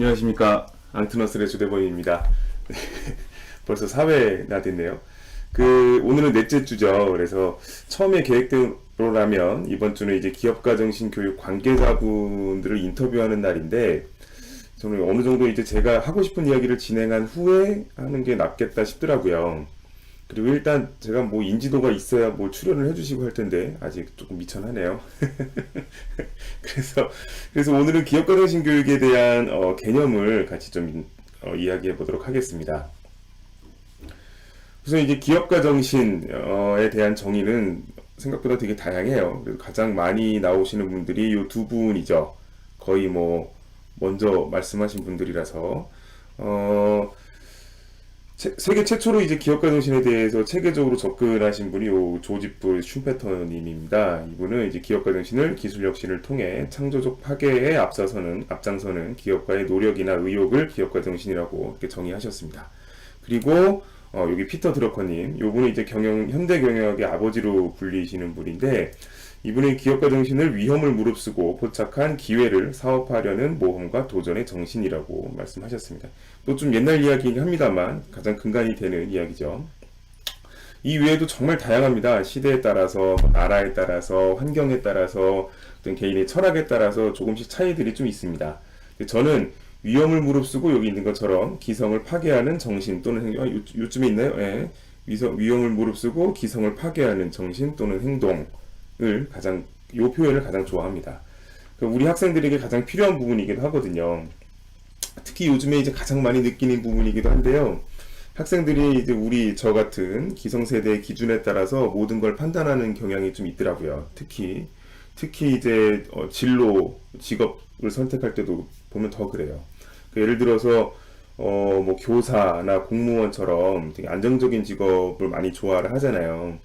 안녕하십니까. 앙트너스의 주대본입니다. 벌써 4회나 됐네요. 오늘은 넷째 주죠. 그래서 처음에 계획대로라면 이번 주는 이제 기업가 정신 교육 관계자분들을 인터뷰하는 날인데, 저는 어느 정도 이제 제가 하고 싶은 이야기를 진행한 후에 하는 게 낫겠다 싶더라고요. 그리고 일단 제가 뭐 인지도가 있어야 뭐 출연을 해주시고 할 텐데 아직 조금 미천하네요. 그래서 오늘은 기업가 정신 교육에 대한 개념을 같이 좀 이야기해 보도록 하겠습니다. 우선 이제 기업가 정신에 대한 정의는 생각보다 되게 다양해요. 그래서 가장 많이 나오시는 분들이 이 두 분이죠. 거의 뭐 먼저 말씀하신 분들이라서 세계 최초로 이제 기업가 정신에 대해서 체계적으로 접근하신 분이 요 조지프 슈페터님입니다. 이분은 이제 기업가 정신을 기술 혁신을 통해 창조적 파괴에 앞장서는 기업가의 노력이나 의욕을 기업가 정신이라고 이렇게 정의하셨습니다. 그리고 여기 피터 드러커님, 요분은 이제 현대 경영학의 아버지로 불리시는 분인데, 이분은 기업가 정신을 위험을 무릅쓰고 포착한 기회를 사업하려는 모험과 도전의 정신이라고 말씀하셨습니다. 또 좀 옛날 이야기긴 합니다만 가장 근간이 되는 이야기죠. 이 외에도 정말 다양합니다. 시대에 따라서, 나라에 따라서, 환경에 따라서, 어떤 개인의 철학에 따라서 조금씩 차이들이 좀 있습니다. 저는 위험을 무릅쓰고 여기 있는 것처럼 기성을 파괴하는 정신 또는 행동, 요즘에 있나요? 예. 위험을 무릅쓰고 기성을 파괴하는 정신 또는 행동. 요 표현을 가장 좋아합니다. 우리 학생들에게 가장 필요한 부분이기도 하거든요. 특히 요즘에 이제 가장 많이 느끼는 부분이기도 한데요. 학생들이 이제 저 같은 기성세대의 기준에 따라서 모든 걸 판단하는 경향이 좀 있더라고요. 특히 이제 진로, 직업을 선택할 때도 보면 더 그래요. 예를 들어서 뭐 교사나 공무원처럼 되게 안정적인 직업을 많이 좋아를 하잖아요.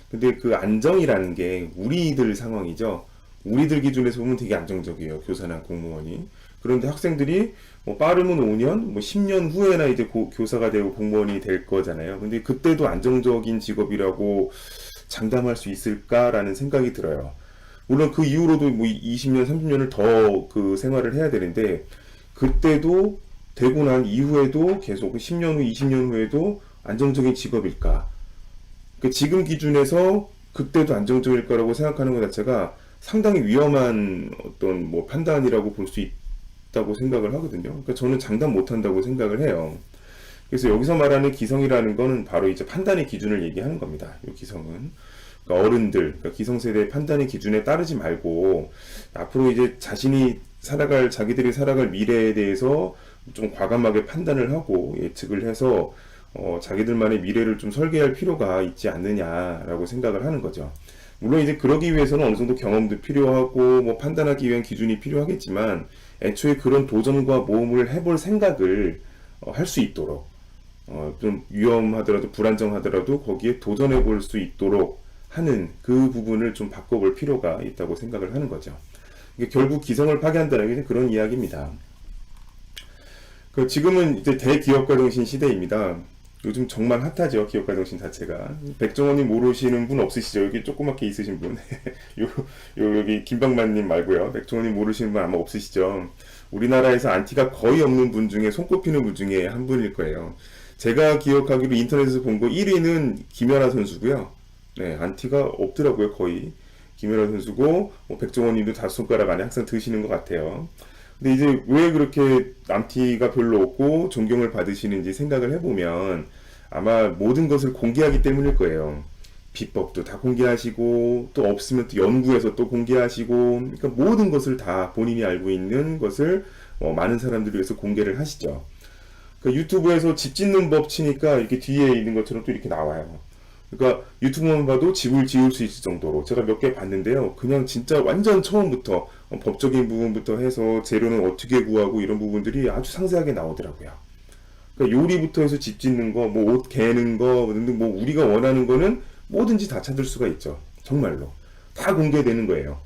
근데 그 안정이라는 게 우리들 상황이죠. 우리들 기준에서 보면 되게 안정적이에요. 교사나 공무원이. 그런데 학생들이 뭐 빠르면 5년, 뭐 10년 후에나 이제 교사가 되고 공무원이 될 거잖아요. 근데 그때도 안정적인 직업이라고 장담할 수 있을까라는 생각이 들어요. 물론 그 이후로도 뭐 20년, 30년을 더 그 생활을 해야 되는데, 그때도 되고 난 이후에도 계속 10년 후, 20년 후에도 안정적인 직업일까? 지금 기준에서 그때도 안정적일 거라고 생각하는 것 자체가 상당히 위험한 어떤 뭐 판단이라고 볼 수 있다고 생각을 하거든요. 그러니까 저는 장담 못 한다고 생각을 해요. 그래서 여기서 말하는 기성이라는 거는 바로 이제 판단의 기준을 얘기하는 겁니다. 이 기성은. 그러니까 어른들, 그러니까 기성세대의 판단의 기준에 따르지 말고 앞으로 이제 자기들이 살아갈 미래에 대해서 좀 과감하게 판단을 하고 예측을 해서 자기들만의 미래를 좀 설계할 필요가 있지 않느냐라고 생각을 하는 거죠. 물론 이제 그러기 위해서는 어느 정도 경험도 필요하고 뭐 판단하기 위한 기준이 필요하겠지만, 애초에 그런 도전과 모험을 해볼 생각을 할 수 있도록 좀 위험하더라도 불안정하더라도 거기에 도전해 볼 수 있도록 하는 그 부분을 좀 바꿔볼 필요가 있다고 생각을 하는 거죠. 이게 결국 기성을 파괴한다는 게 그런 이야기입니다. 지금은 이제 대기업가 정신 시대입니다. 요즘 정말 핫하죠, 기업가 정신 자체가. 백종원님 모르시는 분 없으시죠? 여기 조그맣게 있으신 분. 여기 김방만님 말고요. 백종원님 모르시는 분 아마 없으시죠? 우리나라에서 안티가 거의 없는 분 중에, 손꼽히는 분 중에 한 분일 거예요. 제가 기억하기로 인터넷에서 본 거 1위는 김연아 선수고요. 네, 안티가 없더라고요, 거의. 김연아 선수고, 뭐 백종원님도 5손가락 안에 항상 드시는 것 같아요. 근데 이제 왜 그렇게 안티가 별로 없고 존경을 받으시는지 생각을 해보면 아마 모든 것을 공개하기 때문일 거예요. 비법도 다 공개하시고, 또 없으면 또 연구해서 또 공개하시고, 그러니까 모든 것을 다 본인이 알고 있는 것을 많은 사람들을 위해서 공개를 하시죠. 유튜브에서 집 짓는 법 치니까 이렇게 뒤에 있는 것처럼 또 이렇게 나와요. 그러니까 유튜브만 봐도 집을 지을 수 있을 정도로 제가 몇 개 봤는데요. 그냥 진짜 완전 처음부터 법적인 부분부터 해서 재료는 어떻게 구하고 이런 부분들이 아주 상세하게 나오더라고요. 그러니까 요리부터 해서 집 짓는 거, 뭐 옷 개는 거 등등, 뭐 우리가 원하는 거는 뭐든지 다 찾을 수가 있죠. 정말로 다 공개되는 거예요.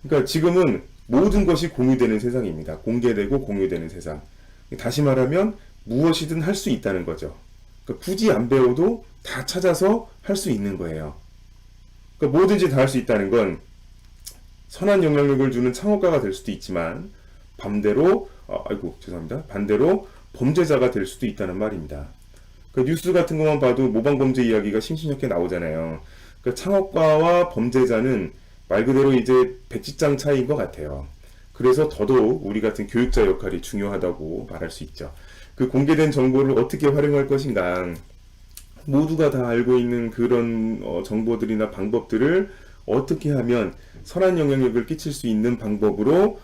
그러니까 지금은 모든 것이 공유되는 세상입니다. 공개되고 공유되는 세상. 다시 말하면 무엇이든 할 수 있다는 거죠. 그러니까 굳이 안 배워도 다 찾아서 할 수 있는 거예요. 그러니까 뭐든지 다 할 수 있다는 건 선한 영향력을 주는 창업가가 될 수도 있지만, 반대로 아이고 죄송합니다. 반대로 범죄자가 될 수도 있다는 말입니다. 그 뉴스 같은 것만 봐도 모방범죄 이야기가 심심찮게 나오잖아요. 그 창업가와 범죄자는 말 그대로 이제 백지장 차이인 것 같아요. 그래서 더더욱 우리 같은 교육자 역할이 중요하다고 말할 수 있죠. 그 공개된 정보를 어떻게 활용할 것인가, 모두가 다 알고 있는 그런 정보들이나 방법들을 어떻게 하면 선한 영향력을 끼칠 수 있는 방법으로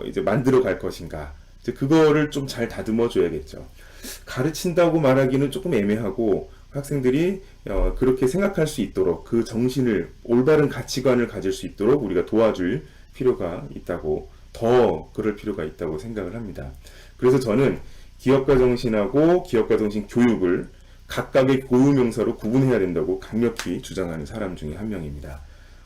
이제 만들어 갈 것인가, 이제 그거를 좀 잘 다듬어 줘야겠죠. 가르친다고 말하기는 조금 애매하고, 학생들이 그렇게 생각할 수 있도록 그 정신을, 올바른 가치관을 가질 수 있도록 우리가 도와줄 필요가 있다고, 더 그럴 필요가 있다고 생각을 합니다. 그래서 저는 기업가 정신하고 기업가 정신 교육을 각각의 고유명사로 구분해야 된다고 강력히 주장하는 사람 중에 한 명입니다.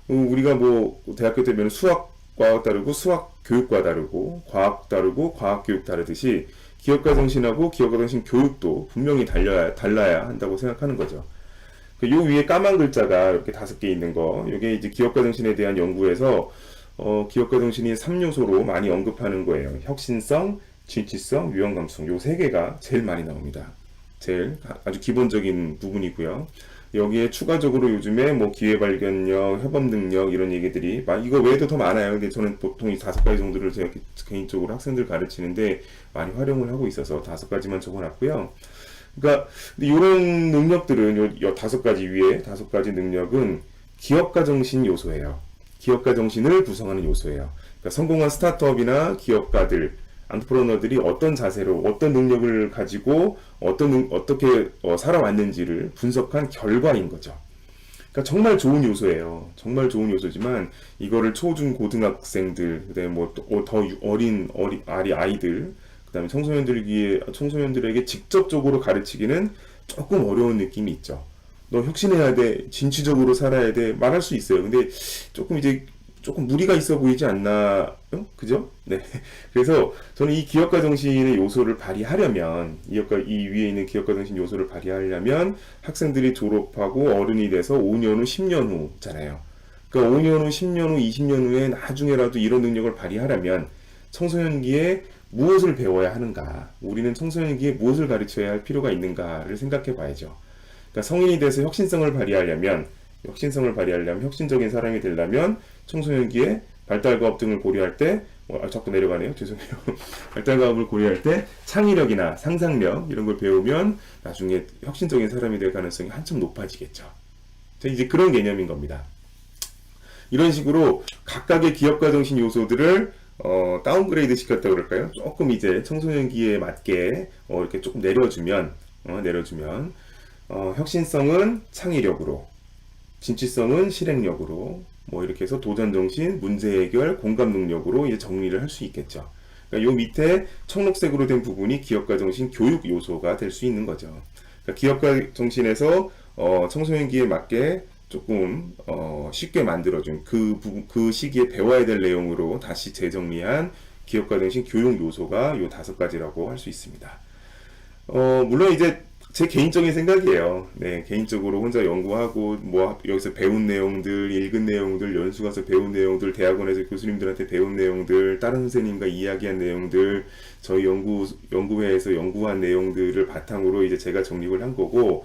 우리가 뭐 대학교 때면 수학과 다르고 수학교육과 다르고 과학 다르고 과학교육 다르듯이 기업가 정신하고 기업가 정신 교육도 분명히 달라야 한다고 생각하는 거죠. 요 위에 까만 글자가 이렇게 5개 있는 거, 이게 이제 기업가 정신에 대한 연구에서 기업가 정신이 3요소로 많이 언급하는 거예요. 혁신성, 진취성, 유연감성, 요 3개가 제일 많이 나옵니다. 제일 아주 기본적인 부분이고요. 여기에 추가적으로 요즘에 뭐 기회발견력, 협업능력 이런 얘기들이 이거 외에도 더 많아요. 근데 저는 보통 이 5가지 정도를 제가 개인적으로 학생들 가르치는데 많이 활용을 하고 있어서 5가지만 적어놨고요. 그러니까 이런 능력들은 요 5가지 위에 5가지 능력은 기업가 정신 요소예요. 기업가 정신을 구성하는 요소예요. 그러니까 성공한 스타트업이나 기업가들, 안트프로너들이 어떤 자세로, 어떤 능력을 가지고 어떻게 살아왔는지를 분석한 결과인 거죠. 그러니까 정말 좋은 요소예요. 정말 좋은 요소지만 이거를 초중 고등학생들, 그다음에 뭐 더 어린 아이들, 그다음에 청소년들에게 직접적으로 가르치기는 조금 어려운 느낌이 있죠. 너 혁신해야 돼, 진취적으로 살아야 돼, 말할 수 있어요. 근데 조금 무리가 있어 보이지 않나, 그죠? 네. 그래서 저는 이 기업가 정신의 요소를 발휘하려면, 이 위에 있는 기업가 정신 요소를 발휘하려면 학생들이 졸업하고 어른이 돼서 5년 후, 10년 후잖아요. 그러니까 5년 후, 10년 후, 20년 후에 나중에라도 이런 능력을 발휘하려면 청소년기에 무엇을 배워야 하는가, 우리는 청소년기에 무엇을 가르쳐야 할 필요가 있는가를 생각해 봐야죠. 그러니까 성인이 돼서 혁신성을 발휘하려면, 혁신적인 사람이 되려면 청소년기에 발달과업 등을 고려할 때, 자꾸 내려가네요. 죄송해요. 발달과업을 고려할 때 창의력이나 상상력 이런 걸 배우면 나중에 혁신적인 사람이 될 가능성이 한참 높아지겠죠. 이제 그런 개념인 겁니다. 이런 식으로 각각의 기업가 정신 요소들을 다운그레이드 시켰다고 그럴까요? 조금 이제 청소년기에 맞게 이렇게 조금 내려주면 혁신성은 창의력으로, 진취성은 실행력으로, 뭐 이렇게 해서 도전정신, 문제해결, 공감능력으로 이제 정리를 할 수 있겠죠. 그러니까 요 밑에 청록색으로 된 부분이 기업가 정신 교육 요소가 될 수 있는 거죠. 그러니까 기업가 정신에서 청소년기에 맞게 조금 쉽게 만들어준 그 시기에 배워야 될 내용으로 다시 재정리한 기업가 정신 교육 요소가 요 5가지라고 할 수 있습니다. 물론 이제 제 개인적인 생각이에요. 네, 개인적으로 혼자 연구하고, 뭐, 여기서 배운 내용들, 읽은 내용들, 연수 가서 배운 내용들, 대학원에서 교수님들한테 배운 내용들, 다른 선생님과 이야기한 내용들, 저희 연구회에서 연구한 내용들을 바탕으로 이제 제가 정립을 한 거고,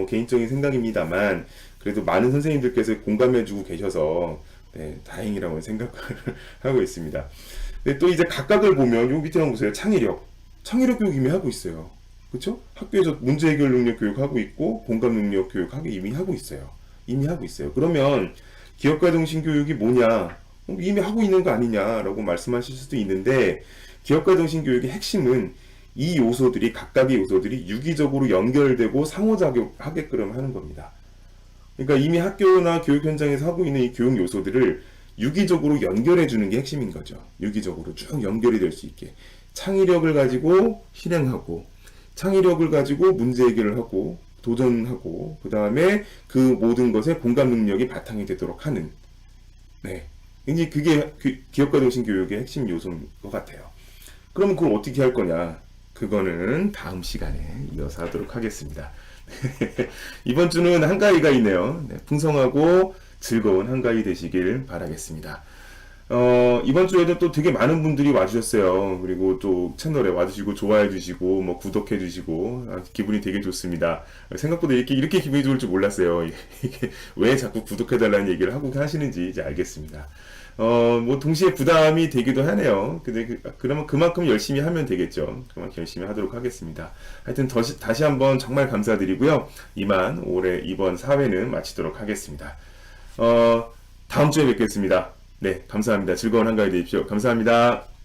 개인적인 생각입니다만, 그래도 많은 선생님들께서 공감해주고 계셔서, 네, 다행이라고 생각을 하고 있습니다. 근데 또 이제 각각을 보면, 요 밑에 한번 보세요. 창의력 교육 이미 하고 있어요. 그렇죠? 학교에서 문제 해결 능력 교육하고 있고 공감 능력 교육하고 이미 하고 있어요. 그러면 기업가 정신 교육이 뭐냐? 이미 하고 있는 거 아니냐라고 말씀하실 수도 있는데, 기업가 정신 교육의 핵심은 이 요소들이, 각각의 요소들이 유기적으로 연결되고 상호작용하게끔 하는 겁니다. 그러니까 이미 학교나 교육 현장에서 하고 있는 이 교육 요소들을 유기적으로 연결해 주는 게 핵심인 거죠. 유기적으로 쭉 연결이 될 수 있게 창의력을 가지고 실행하고, 창의력을 가지고 문제 해결을 하고 도전하고, 그 다음에 그 모든 것에 공감 능력이 바탕이 되도록 하는, 네, 이제 그게 기업가 정신 교육의 핵심 요소인 것 같아요. 그러면 그걸 어떻게 할 거냐? 그거는 다음 시간에 이어서 하도록 하겠습니다. 이번 주는 한가위가 있네요. 네, 풍성하고 즐거운 한가위 되시길 바라겠습니다. 이번 주에도 또 되게 많은 분들이 와주셨어요. 그리고 또 채널에 와주시고, 좋아해주시고, 뭐, 구독해주시고, 기분이 되게 좋습니다. 생각보다 이렇게 기분이 좋을 줄 몰랐어요. 이게 왜 자꾸 구독해달라는 얘기를 하고 하시는지 이제 알겠습니다. 뭐, 동시에 부담이 되기도 하네요. 근데 그러면 그만큼 열심히 하면 되겠죠. 그만큼 열심히 하도록 하겠습니다. 하여튼 다시 한번 정말 감사드리고요. 이만 이번 4회는 마치도록 하겠습니다. 다음 주에 뵙겠습니다. 네, 감사합니다. 즐거운 한가위 되십시오. 감사합니다.